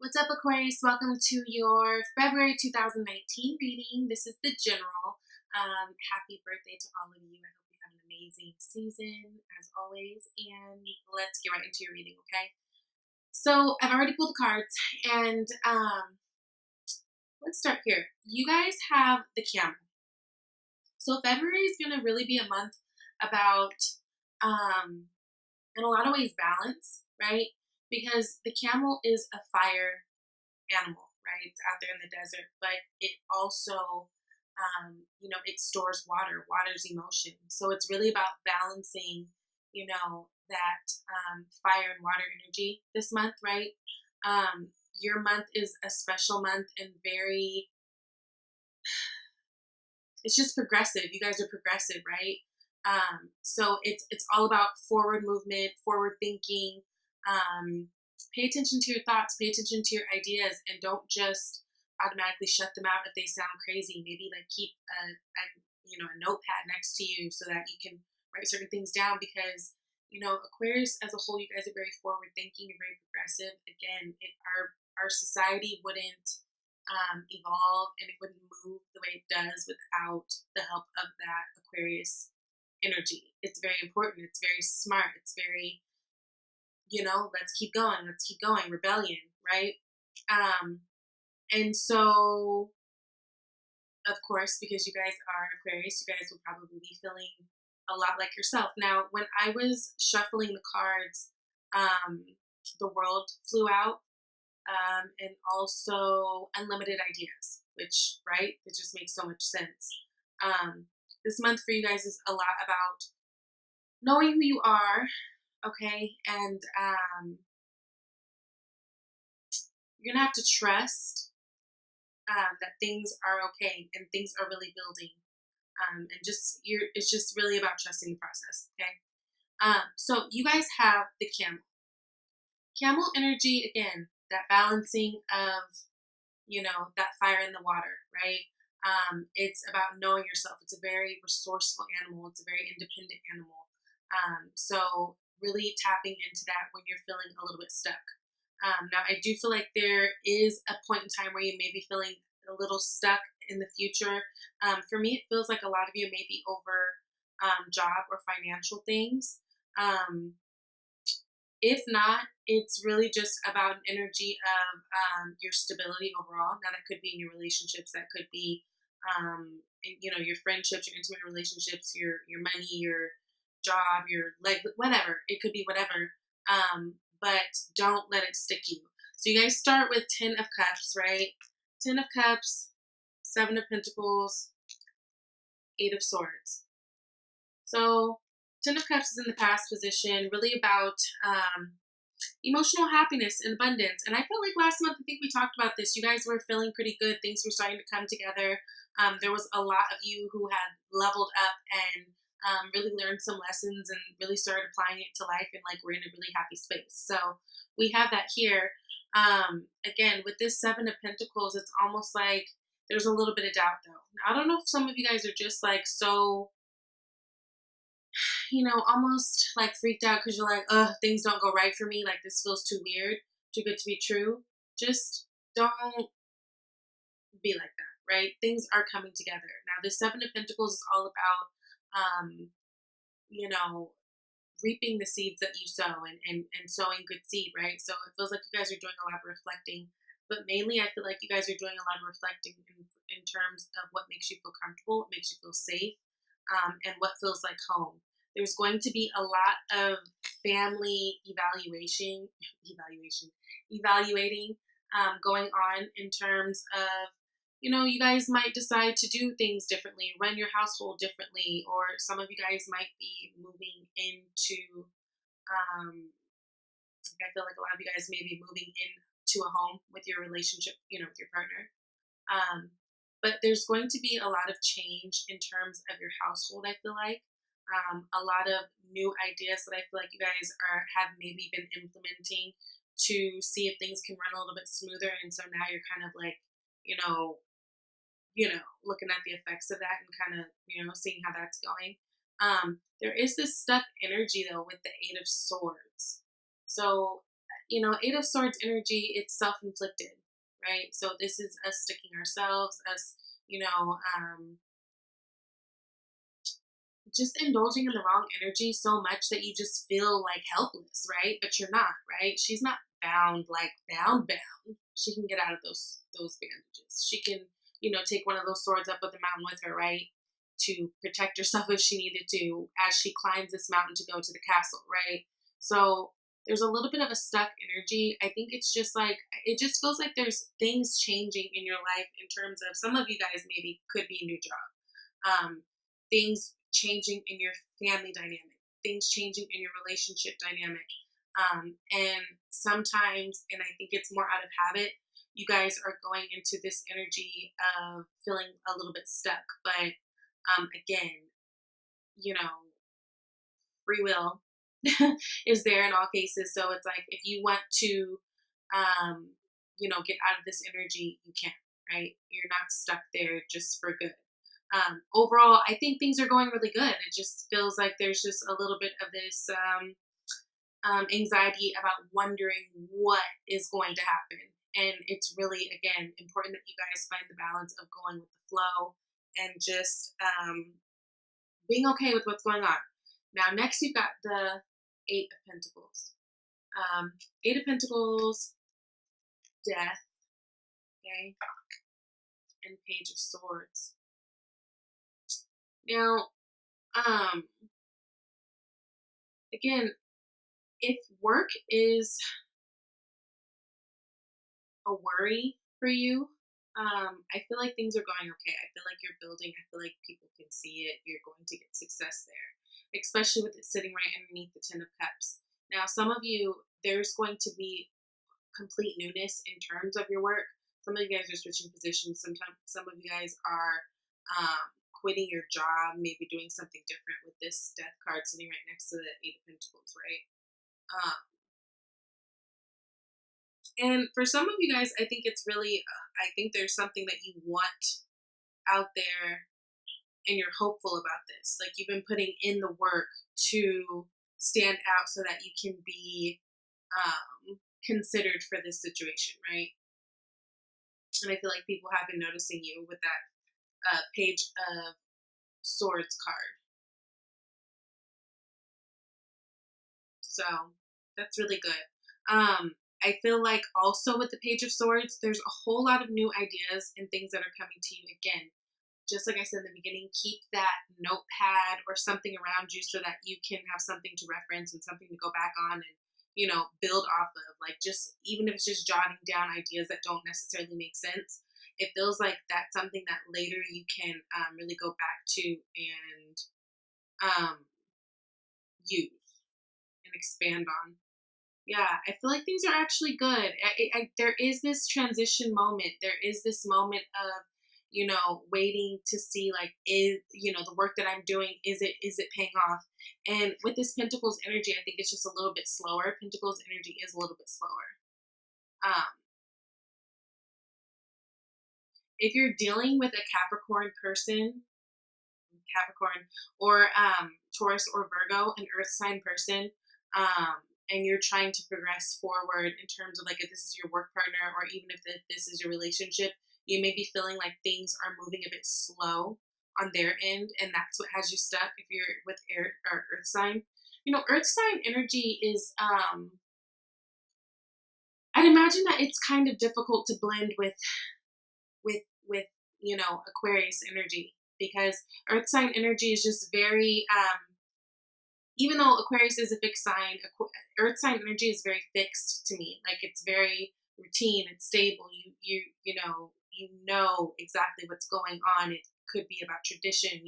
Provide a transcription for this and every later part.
What's up, Aquarius? Welcome to your February 2019 reading. This is the general. Happy birthday to all of you. I hope you have an amazing season, as always. And let's get right into your reading, okay? So I've already pulled the cards, and let's start here. You guys have the Camel. So February is going to really be a month about, in a lot of ways, balance, right? Because the camel is a fire animal, right? It's out there in the desert, but it also, it stores water. Water's emotion. So it's really about balancing, that fire and water energy this month, right? Your month is a special month and it's just progressive. You guys are progressive, right? So it's all about forward movement, forward thinking. Pay attention to your thoughts, pay attention to your ideas, and don't just automatically shut them out if they sound crazy. Maybe like keep a notepad next to you so that you can write certain things down because Aquarius as a whole, you guys are very forward thinking, you're very progressive. Again, our society wouldn't evolve and it wouldn't move the way it does without the help of that Aquarius energy. It's very important. It's very smart. It's very, let's keep going, rebellion, right? And so, of course, because you guys are Aquarius, you guys will probably be feeling a lot like yourself. Now, when I was shuffling the cards, the world flew out, and also unlimited ideas, which, right, it just makes so much sense. This month for you guys is a lot about knowing who you are, okay, and you're gonna have to trust that things are okay and things are really building, and it's just really about trusting the process, okay. So you guys have the camel energy again, that balancing of that fire in the water, right? It's about knowing yourself. It's a very resourceful animal. It's a very independent animal. So really tapping into that when you're feeling a little bit stuck. Now, I do feel like there is a point in time where you may be feeling a little stuck in the future. For me, it feels like a lot of you may be over job or financial things. If not, it's really just about an energy of your stability overall. Now, that could be in your relationships. That could be, your friendships, your intimate relationships, your money, your job, your whatever. It could be whatever. But don't let it stick you. So you guys start with 10 of Cups, right? 10 of Cups, 7 of Pentacles, 8 of Swords. So 10 of Cups is in the past position, really about emotional happiness and abundance. And I felt like last month, I think we talked about this. You guys were feeling pretty good. Things were starting to come together. There was a lot of you who had leveled up and really learned some lessons and really started applying it to life, and like we're in a really happy space. So we have that here. Again, with this 7 of Pentacles, it's almost like there's a little bit of doubt though. Now, I don't know if some of you guys are just like so, almost like freaked out because you're like, things don't go right for me. Like this feels too weird, too good to be true. Just don't be like that, right? Things are coming together. Now, the 7 of Pentacles is all about, reaping the seeds that you sow and sowing good seed, right? So it feels like you guys are doing a lot of reflecting, but mainly I feel like you guys are doing a lot of reflecting in terms of what makes you feel comfortable, what makes you feel safe, and what feels like home. There's going to be a lot of family evaluating going on in terms of, you guys might decide to do things differently, run your household differently, or some of you guys might be moving into, I feel like a lot of you guys may be moving into a home with your relationship, with your partner. But there's going to be a lot of change in terms of your household, I feel like. A lot of new ideas that I feel like you guys have maybe been implementing to see if things can run a little bit smoother. And so now you're kind of like, looking at the effects of that and kind of, seeing how that's going. There is this stuck energy though with the 8 of Swords. So Eight of Swords energy, it's self-inflicted, right? So this is us sticking ourselves, us, just indulging in the wrong energy so much that you just feel like helpless, right? But you're not, right? She's not bound, like bound. She can get out of those bandages. She can, take one of those swords up with the mountain with her, right? To protect herself if she needed to as she climbs this mountain to go to the castle, right? So there's a little bit of a stuck energy. I think it's just like, it just feels like there's things changing in your life in terms of, some of you guys maybe could be a new job, things changing in your family dynamic, things changing in your relationship dynamic. And sometimes, and I think it's more out of habit, you guys are going into this energy of feeling a little bit stuck. But again, free will is there in all cases. So it's like, if you want to, get out of this energy, you can, right? You're not stuck there just for good. Overall, I think things are going really good. It just feels like there's just a little bit of this anxiety about wondering what is going to happen. And it's really, again, important that you guys find the balance of going with the flow and just being okay with what's going on. Now, next you've got the Eight of Pentacles. Eight of Pentacles, death, okay, and Page of Swords. Now, again, if work is a worry for you, I feel like things are going okay. I feel like you're building. I feel like people can see it. You're going to get success there, especially with it sitting right underneath the Ten of Cups. Now, some of you, there's going to be complete newness in terms of your work. Some of you guys are switching positions. Sometimes some of you guys are quitting your job, maybe doing something different with this Death card sitting right next to the Eight of Pentacles, right? And for some of you guys, I think it's really, I think there's something that you want out there and you're hopeful about this. Like, you've been putting in the work to stand out so that you can be considered for this situation, right? And I feel like people have been noticing you with that Page of Swords card. So that's really good. I feel like also with the Page of Swords, there's a whole lot of new ideas and things that are coming to you. Again, just like I said in the beginning, keep that notepad or something around you so that you can have something to reference and something to go back on and, build off of. Like, just, even if it's just jotting down ideas that don't necessarily make sense, it feels like that's something that later you can really go back to and use and expand on. Yeah, I feel like things are actually good. There is this transition moment. There is this moment of, waiting to see, like, is, the work that I'm doing, is it paying off? And with this Pentacles energy, I think it's just a little bit slower. Pentacles energy is a little bit slower. If you're dealing with a Capricorn person, or Taurus or Virgo, an earth sign person, and you're trying to progress forward in terms of, like, if this is your work partner or even if this is your relationship, you may be feeling like things are moving a bit slow on their end, and that's what has you stuck if you're with air or earth sign. Earth sign energy is, I'd imagine that it's kind of difficult to blend with Aquarius energy, because earth sign energy is just very, even though Aquarius is a fixed sign, earth sign energy is very fixed to me. Like, it's very routine, it's stable. You know exactly what's going on. It could be about tradition,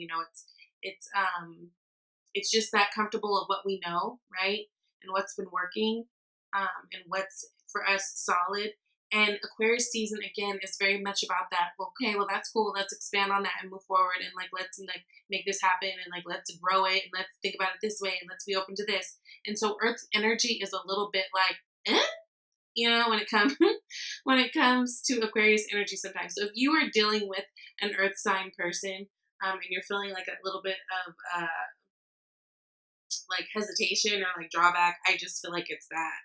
it's just that comfortable of what we know, right? And what's been working, and what's for us solid. And Aquarius season, again, is very much about that. Okay, well, that's cool. Let's expand on that and move forward, and let's make this happen, and let's grow it, and let's think about it this way, and let's be open to this. And so Earth energy is a little bit like, when it comes when it comes to Aquarius energy sometimes. So if you are dealing with an Earth sign person, and you're feeling like a little bit of hesitation or drawback, I just feel like it's that.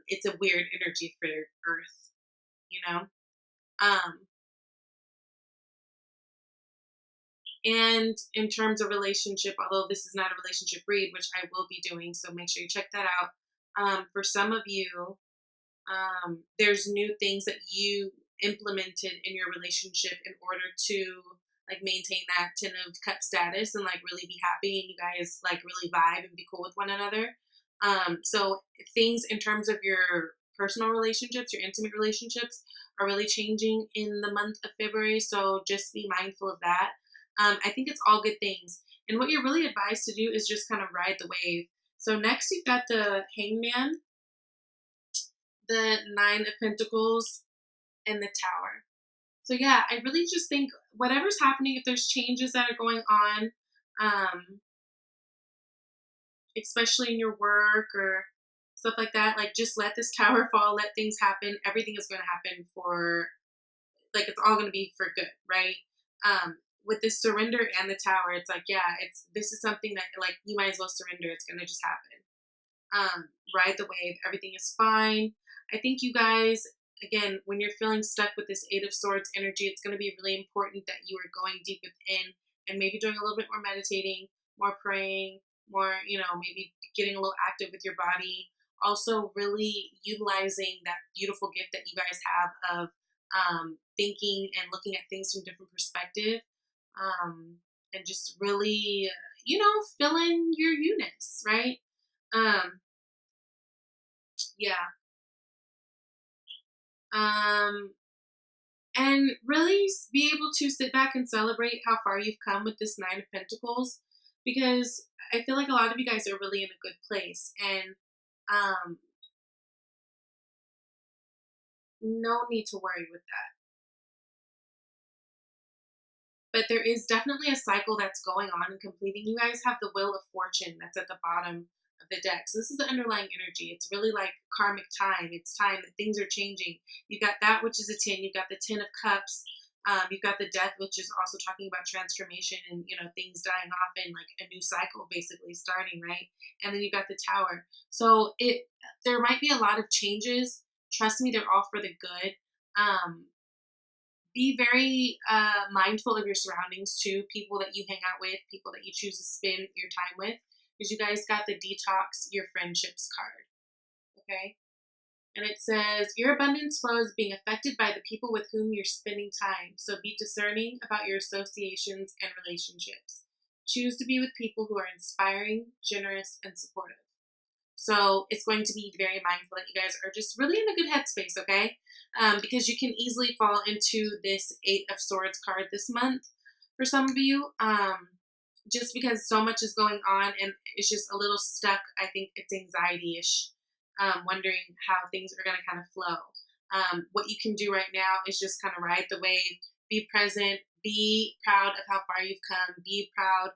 It's a weird energy for Earth, you know? Um, and in terms of relationship, although this is not a relationship read, which I will be doing, so make sure you check that out. For some of you, there's new things that you implemented in your relationship in order to like maintain that 10 of cup status and like really be happy and you guys like really vibe and be cool with one another. So things in terms of your personal relationships, your intimate relationships are really changing in the month of February, so just be mindful of that. I think it's all good things, and what you're really advised to do is just kind of ride the wave. So next you've got the Hangman, the Nine of Pentacles, and the Tower. So yeah, I really just think whatever's happening, if there's changes that are going on, especially in your work or stuff like that, like just let this tower fall, let things happen. Everything is going to happen for, like, it's all going to be for good, right? With this surrender and the tower, it's like, yeah, this is something that like you might as well surrender. It's going to just happen. Ride the wave. Everything is fine. I think you guys, again, when you're feeling stuck with this Eight of Swords energy, it's going to be really important that you are going deep within and maybe doing a little bit more meditating, more praying, more, maybe getting a little active with your body. Also, really utilizing that beautiful gift that you guys have of thinking and looking at things from different perspective, and just really, filling your units, right? Um, yeah. Um, and really be able to sit back and celebrate how far you've come with this Nine of Pentacles, because I feel like a lot of you guys are really in a good place, and um, no need to worry with that. But there is definitely a cycle that's going on and completing. You guys have the Wheel of Fortune that's at the bottom of the deck. So this is the underlying energy. It's really like karmic time. It's time that things are changing. You've got that, which is a 10. You've got the 10 of Cups. You've got the Death, which is also talking about transformation and, things dying off and like a new cycle basically starting, right? And then you've got the Tower. So there might be a lot of changes. Trust me, they're all for the good. Be very mindful of your surroundings too, people that you hang out with, people that you choose to spend your time with, because you guys got the Detox Your Friendships card, okay? And it says, your abundance flow is being affected by the people with whom you're spending time, so be discerning about your associations and relationships. Choose to be with people who are inspiring, generous, and supportive. So it's going to be very mindful that you guys are just really in a good headspace, okay? Because you can easily fall into this Eight of Swords card this month for some of you, just because so much is going on and it's just a little stuck. I think it's anxiety-ish, wondering how things are going to kind of flow. What you can do right now is just kind of ride the wave, be present, be proud of how far you've come, be proud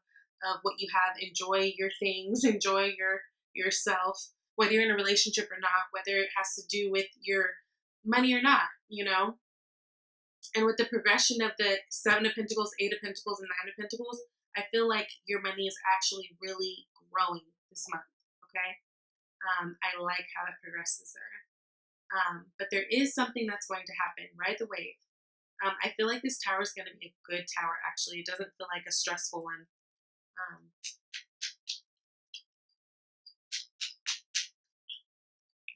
of what you have, enjoy your things, enjoy yourself, whether you're in a relationship or not, whether it has to do with your money or not, And with the progression of the Seven of Pentacles, Eight of Pentacles, and Nine of Pentacles, I feel like your money is actually really growing this month, okay? I like how that progresses there. But there is something that's going to happen. Ride the wave. I feel like this tower is going to be a good tower, actually. It doesn't feel like a stressful one.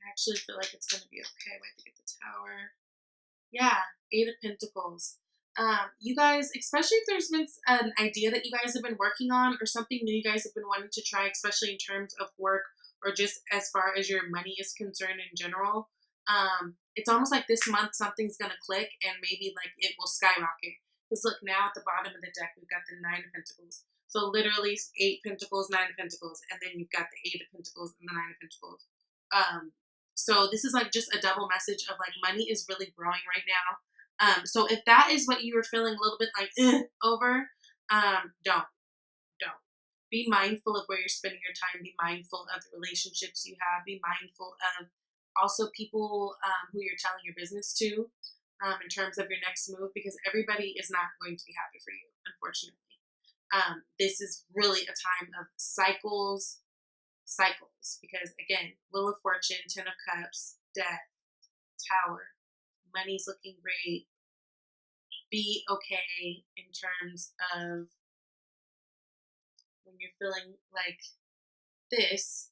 I actually feel like it's going to be okay. Wait to get the tower. Yeah, Eight of Pentacles. You guys, especially if there's been an idea that you guys have been working on or something new you guys have been wanting to try, especially in terms of work or just as far as your money is concerned in general, it's almost like this month something's going to click and maybe like it will skyrocket. Because look, now at the bottom of the deck, we've got the Nine of Pentacles. So literally 8 Pentacles, 9 of Pentacles, and then you've got the 8 of Pentacles and the 9 of Pentacles. So this is like just a double message of like money is really growing right now. So if that is what you were feeling a little bit like over, don't. Be mindful of where you're spending your time. Be mindful of the relationships you have. Be mindful of also people who you're telling your business to in terms of your next move, because everybody is not going to be happy for you, unfortunately. This is really a time of cycles, cycles. Because again, Wheel of Fortune, Ten of Cups, Death, Tower, money's looking great. Be okay in terms of when you're feeling like this,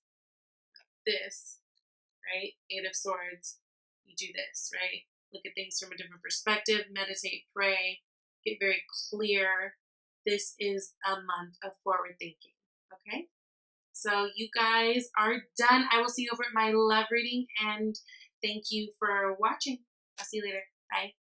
right? Eight of Swords, you do this, right? Look at things from a different perspective, meditate, pray, get very clear. This is a month of forward thinking, okay? So you guys are done. I will see you over at my love reading, and thank you for watching. I'll see you later. Bye.